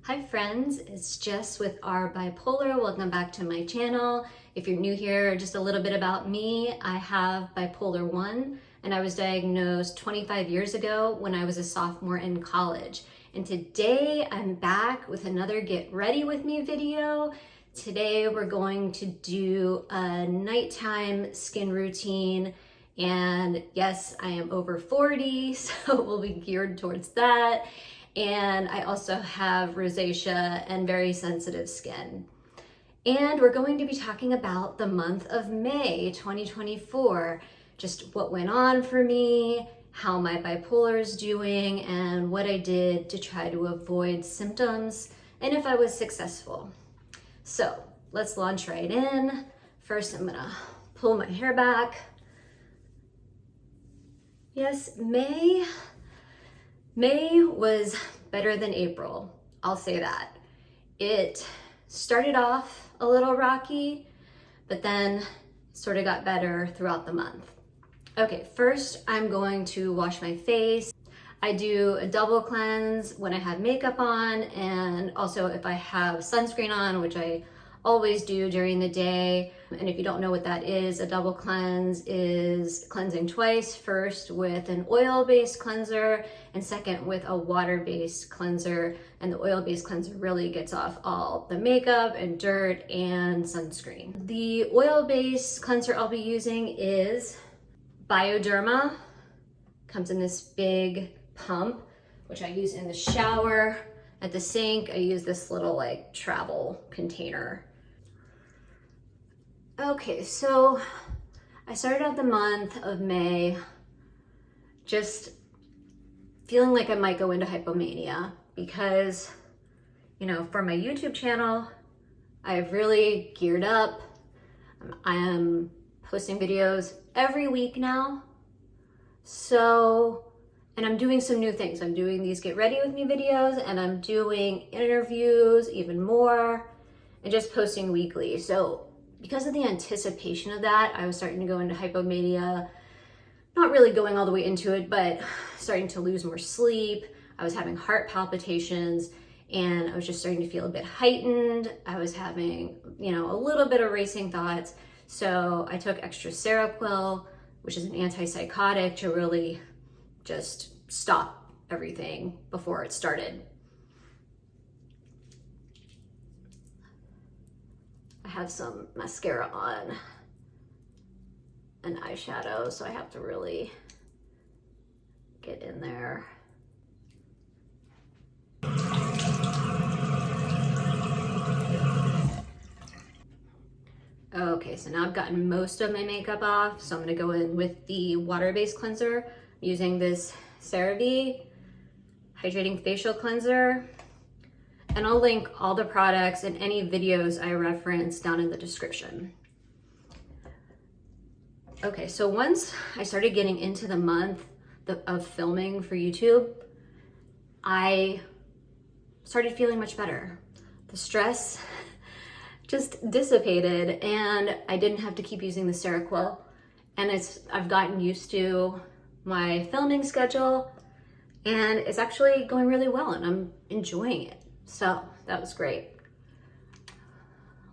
Hi friends, it's Jess with our Bipolar. Welcome back to my channel. If you're new here, just a little bit about me. I have bipolar 1 and I was diagnosed 25 years ago when I was a sophomore in college. And today I'm back with another Get Ready With Me video. Today we're going to do a nighttime skin routine. And yes, I am over 40, so we'll be geared towards that. And I also have rosacea and very sensitive skin. And we're going to be talking about the month of May 2024, just what went on for me, how my bipolar is doing, and what I did to try to avoid symptoms, and if I was successful. So let's launch right in. First, I'm gonna pull my hair back. Yes, May was better than April, I'll say that. It started off a little rocky, but then sort of got better throughout the month. Okay, first I'm going to wash my face. I do a double cleanse when I have makeup on, and also if I have sunscreen on, which I always do during the day. And if you don't know what that is, a double cleanse is cleansing twice, first with an oil-based cleanser and second with a water-based cleanser. And the oil-based cleanser really gets off all the makeup and dirt and sunscreen. The oil-based cleanser I'll be using is Bioderma. Comes in this big pump, which I use in the shower. At the sink, I use this little like travel container. Okay, so I started out the month of May just feeling like I might go into hypomania because, you know, for my YouTube channel, I've really geared up. I am posting videos every week now. So, and I'm doing some new things. I'm doing these Get Ready With Me videos, and I'm doing interviews even more, and just posting weekly. So because of the anticipation of that, I was starting to go into hypomania, not really going all the way into it, but starting to lose more sleep. I was having heart palpitations, and I was just starting to feel a bit heightened. I was having, you know, a little bit of racing thoughts. So I took extra Seroquel, which is an antipsychotic, to really just stop everything before it started. I have some mascara on and eyeshadow, so I have to really get in there. Okay, so now I've gotten most of my makeup off, so I'm gonna go in with the water-based cleanser using this CeraVe Hydrating Facial Cleanser. And I'll link all the products and any videos I reference down in the description. Okay, so once I started getting into the month of filming for YouTube, I started feeling much better. The stress just dissipated, and I didn't have to keep using the Seroquel. And I've gotten used to my filming schedule, and it's actually going really well, and I'm enjoying it. So that was great.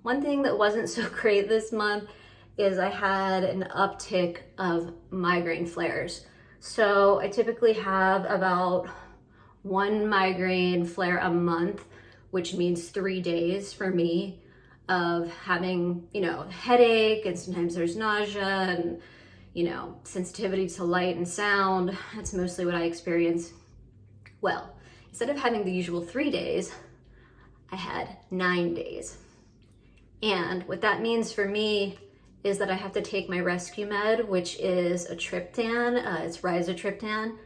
One thing that wasn't so great this month is I had an uptick of migraine flares. So I typically have about one migraine flare a month, which means 3 days for me of having, you know, headache, and sometimes there's nausea and, you know, sensitivity to light and sound. That's mostly what I experience. Well, instead of having the usual 3 days, I had 9 days. And what that means for me is that I have to take my rescue med, which is a triptan. It's rizatriptan,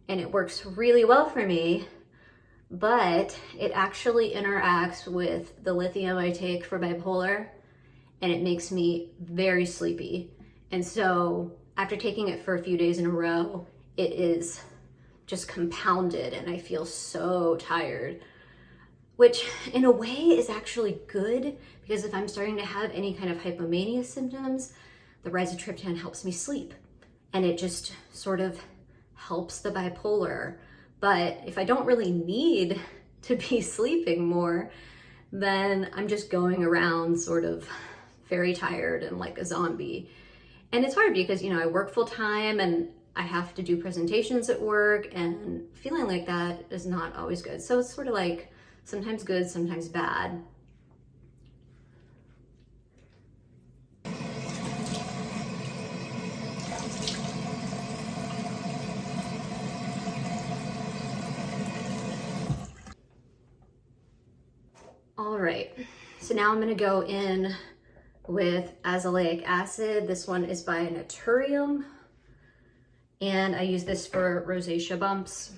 and it works really well for me, but it actually interacts with the lithium I take for bipolar, and it makes me very sleepy. And so after taking it for a few days in a row, it is just compounded, and I feel so tired, which in a way is actually good, because if I'm starting to have any kind of hypomania symptoms, the rizatriptan helps me sleep, and it just sort of helps the bipolar. But if I don't really need to be sleeping more, then I'm just going around sort of very tired and like a zombie. And it's hard because, you know, I work full time and I have to do presentations at work, and feeling like that is not always good. So it's sort of like sometimes good, sometimes bad. All right, so now I'm gonna go in with azelaic acid. This one is by Naturium, and I use this for rosacea bumps.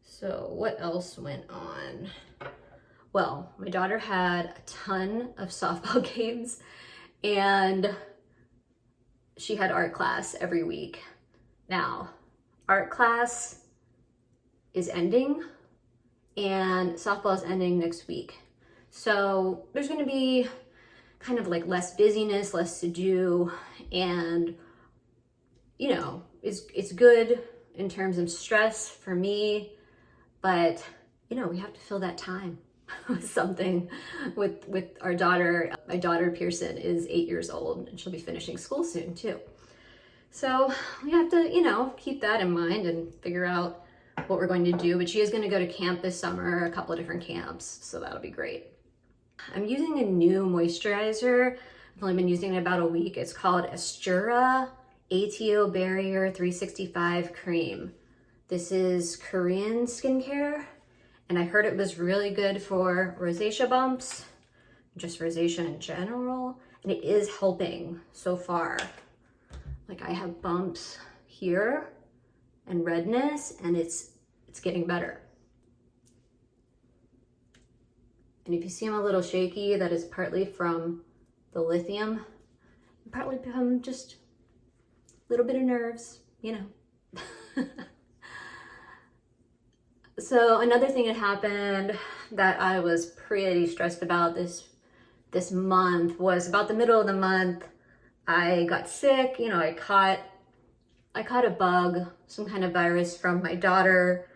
So what else went on? Well, my daughter had a ton of softball games, and she had art class every week. Now, art class is ending, and softball is ending next week. So there's gonna be kind of like less busyness, less to do, and you know, it's good in terms of stress for me, but you know, we have to fill that time with something with our daughter. My daughter Pearson is 8 years old, and she'll be finishing school soon too. So we have to, you know, keep that in mind and figure out what we're going to do. But she is going to go to camp this summer, a couple of different camps, so that'll be great. I'm using a new moisturizer. I've only been using it about a week. It's called Astura ATO Barrier 365 Cream. This is Korean skincare, and I heard it was really good for rosacea bumps, just rosacea in general, and it is helping so far. Like, I have bumps here and redness, and it's getting better. And if you see I'm a little shaky, that is partly from the lithium, and partly from just a little bit of nerves, you know. So another thing that happened that I was pretty stressed about this month was about the middle of the month, I got sick. You know, I caught a bug, some kind of virus from my daughter,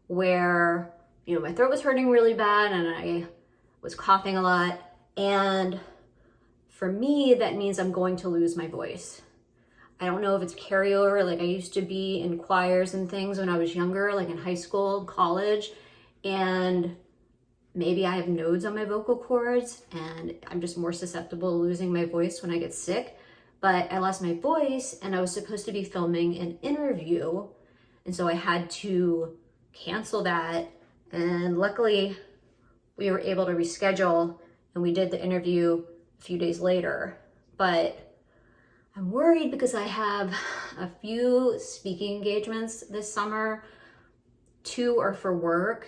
where, you know, my throat was hurting really bad and I was coughing a lot. And for me, that means I'm going to lose my voice. I don't know if it's carryover. Like, I used to be in choirs and things when I was younger, like in high school, college, and maybe I have nodes on my vocal cords and I'm just more susceptible to losing my voice when I get sick. But I lost my voice, and I was supposed to be filming an interview, and so I had to cancel that. And luckily we were able to reschedule, and we did the interview a few days later. But I'm worried because I have a few speaking engagements this summer. 2 are for work.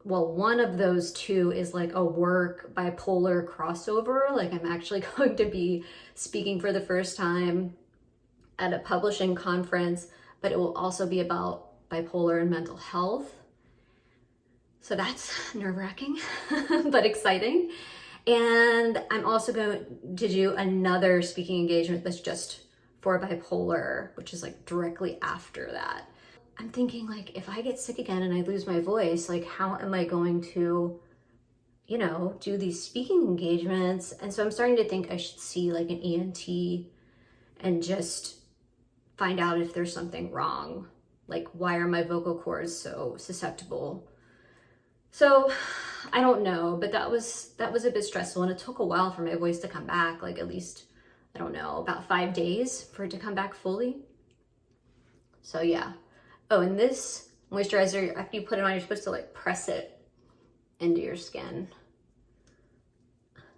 Well, one of those 2 is like a work bipolar crossover. Like, I'm actually going to be speaking for the first time at a publishing conference, but it will also be about bipolar and mental health. So that's nerve-wracking, but exciting. And I'm also going to do another speaking engagement that's just for bipolar, which is like directly after that. I'm thinking, like, if I get sick again and I lose my voice, like, how am I going to, you know, do these speaking engagements? And so I'm starting to think I should see like an ENT and just find out if there's something wrong. Like, why are my vocal cords so susceptible? So I don't know, but that was a bit stressful, and it took a while for my voice to come back, like at least, I don't know, about 5 days for it to come back fully. So yeah. Oh, and this moisturizer, after you put it on, you're supposed to like press it into your skin.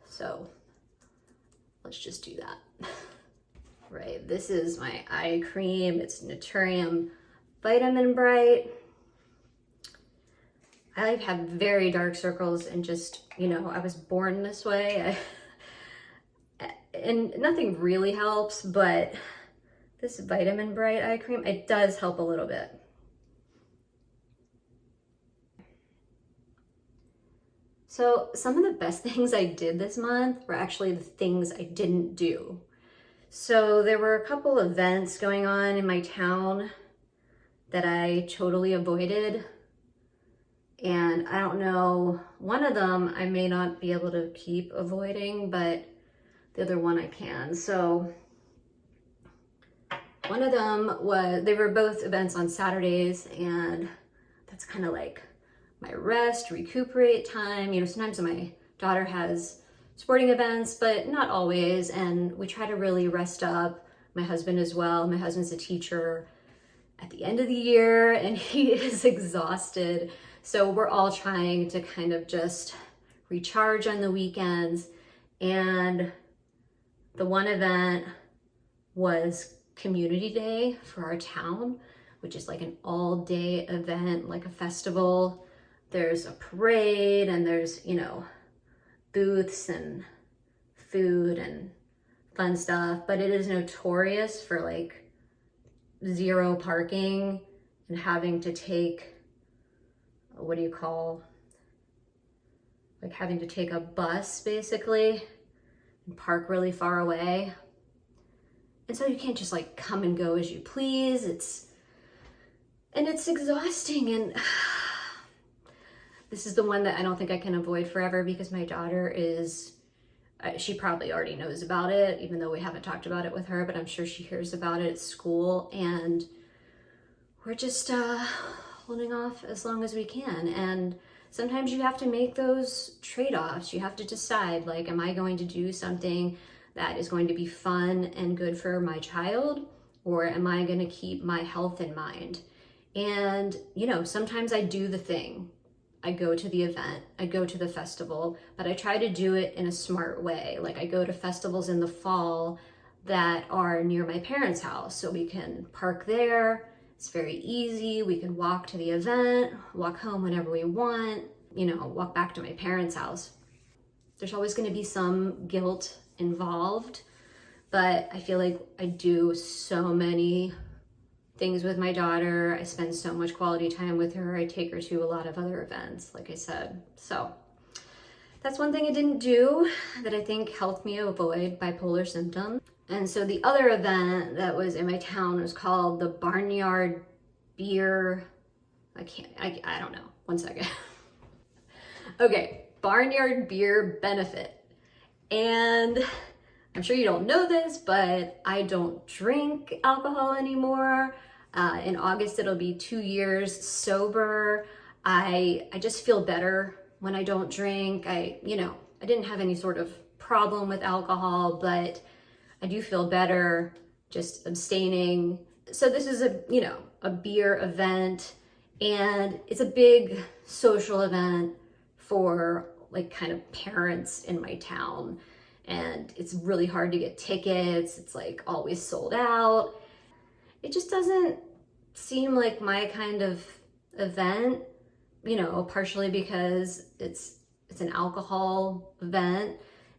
So let's just do that. Right, this is my eye cream. It's Naturium Vitamin Bright. I like have very dark circles, and just, you know, I was born this way. And nothing really helps, but this Vitamin Bright eye cream, it does help a little bit. So some of the best things I did this month were actually the things I didn't do. So there were a couple events going on in my town that I totally avoided. And I don't know, one of them I may not be able to keep avoiding, but the other one I can. So one of them they were both events on Saturdays, and that's kind of like my rest, recuperate time. You know, sometimes my daughter has sporting events, but not always. And we try to really rest up. My husband as well. My husband's a teacher at the end of the year, and he is exhausted. So we're all trying to kind of just recharge on the weekends. And the one event was Community Day for our town, which is like an all-day event, like a festival. There's a parade, and there's, you know, booths and food and fun stuff, but it is notorious for like zero parking and having to take, what do you call, like having to take a bus basically and park really far away. And so you can't just like come and go as you please. It's exhausting. And this is the one that I don't think I can avoid forever, because my daughter is, she probably already knows about it, even though we haven't talked about it with her, but I'm sure she hears about it at school. And we're just holding off as long as we can. And sometimes you have to make those trade-offs. You have to decide, like, am I going to do something that is going to be fun and good for my child, or am I going to keep my health in mind? And, you know, sometimes I do the thing. I go to the event, I go to the festival, but I try to do it in a smart way. Like, I go to festivals in the fall that are near my parents' house, so we can park there. It's very easy. We can walk to the event, walk home whenever we want, you know, walk back to my parents' house. There's always going to be some guilt involved, but I feel like I do so many things with my daughter. I spend so much quality time with her. I take her to a lot of other events, like I said. So that's one thing I didn't do that I think helped me avoid bipolar symptoms. And so the other event that was in my town was called the Barnyard Beer. I don't know. One second. Okay, Barnyard Beer Benefit. And I'm sure you don't know this, but I don't drink alcohol anymore. In August, it'll be 2 years sober. I just feel better when I don't drink. I didn't have any sort of problem with alcohol, but I do feel better just abstaining. So this is a beer event, and it's a big social event for like kind of parents in my town. And it's really hard to get tickets. It's like always sold out. It just doesn't seem like my kind of event, partially because it's an alcohol event,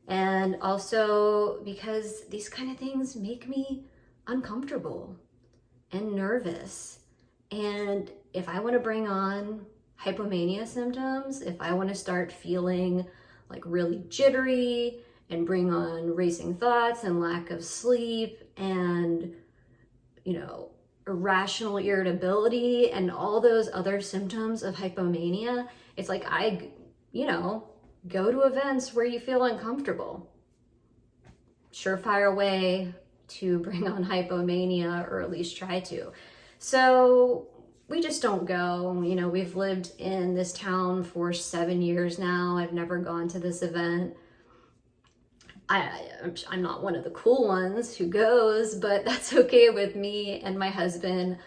and also because these kind of things make me uncomfortable and nervous. And if I want to bring on hypomania symptoms, if I want to start feeling like really jittery and bring on racing thoughts and lack of sleep and, irrational irritability and all those other symptoms of hypomania, it's like I, go to events where you feel uncomfortable. Surefire way to bring on hypomania, or at least try to. So we just don't go. We've lived in this town for 7 years now. I've never gone to this event. I'm not one of the cool ones who goes, but that's okay with me. And my husband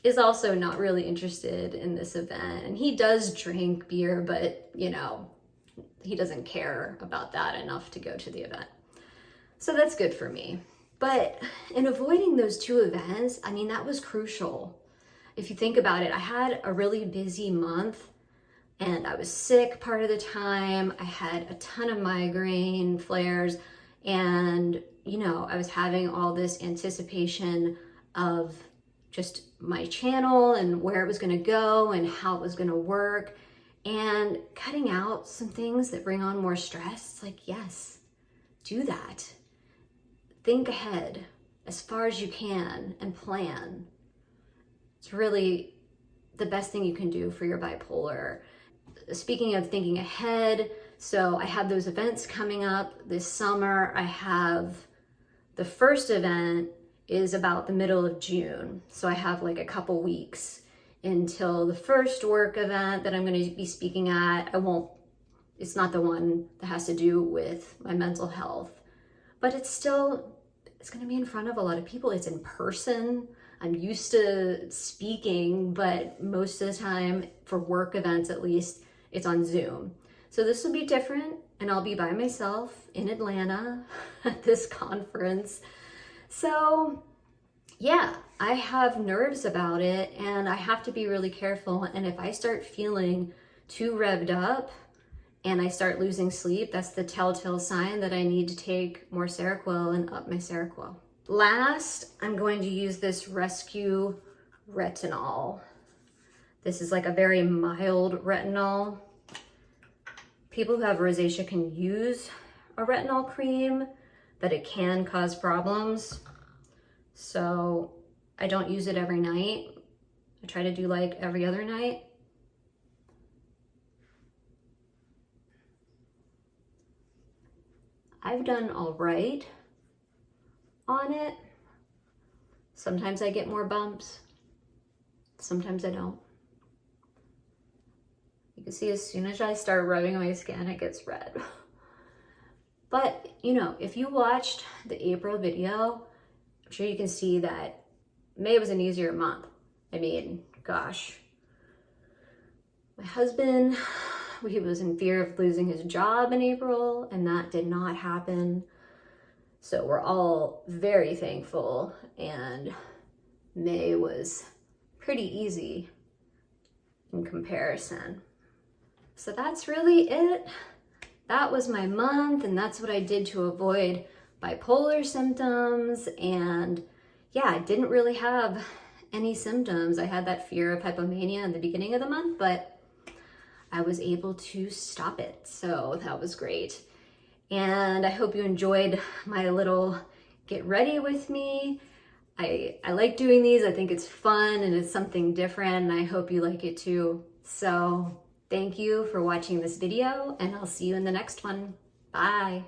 is also not really interested in this event. And he does drink beer, but he doesn't care about that enough to go to the event. So that's good for me. But in avoiding those two events, that was crucial. If you think about it, I had a really busy month and I was sick part of the time. I had a ton of migraine flares, and I was having all this anticipation of just my channel and where it was going to go and how it was going to work, and cutting out some things that bring on more stress. It's like, yes, do that. Think ahead as far as you can and plan. It's really the best thing you can do for your bipolar. speaking of thinking ahead, so I have those events coming up this summer. I have the first event is about the middle of June. So I have like a couple weeks until the first work event that I'm going to be speaking at. It's not the one that has to do with my mental health, but it's going to be in front of a lot of people. It's in person. I'm used to speaking, but most of the time for work events, at least, it's on Zoom. So this will be different, and I'll be by myself in Atlanta at this conference. So yeah, I have nerves about it, and I have to be really careful. And if I start feeling too revved up and I start losing sleep, that's the telltale sign that I need to take more Seroquel and up my Seroquel. Last, I'm going to use this Rescue Retinol. This is like a very mild retinol. People who have rosacea can use a retinol cream, but it can cause problems. So I don't use it every night. I try to do like every other night. I've done all right on it. Sometimes I get more bumps. Sometimes I don't. You can see as soon as I start rubbing my skin, it gets red. But, you know, if you watched the April video, I'm sure you can see that May was an easier month. I mean, gosh. My husband, he was in fear of losing his job in April, and that did not happen. So we're all very thankful, and May was pretty easy in comparison. So that's really it. That was my month, and that's what I did to avoid bipolar symptoms. And yeah, I didn't really have any symptoms. I had that fear of hypomania in the beginning of the month, but I was able to stop it. So that was great. And I hope you enjoyed my little get ready with me. I like doing these. I think it's fun and it's something different, and I hope you like it too. So thank you for watching this video, and I'll see you in the next one. Bye.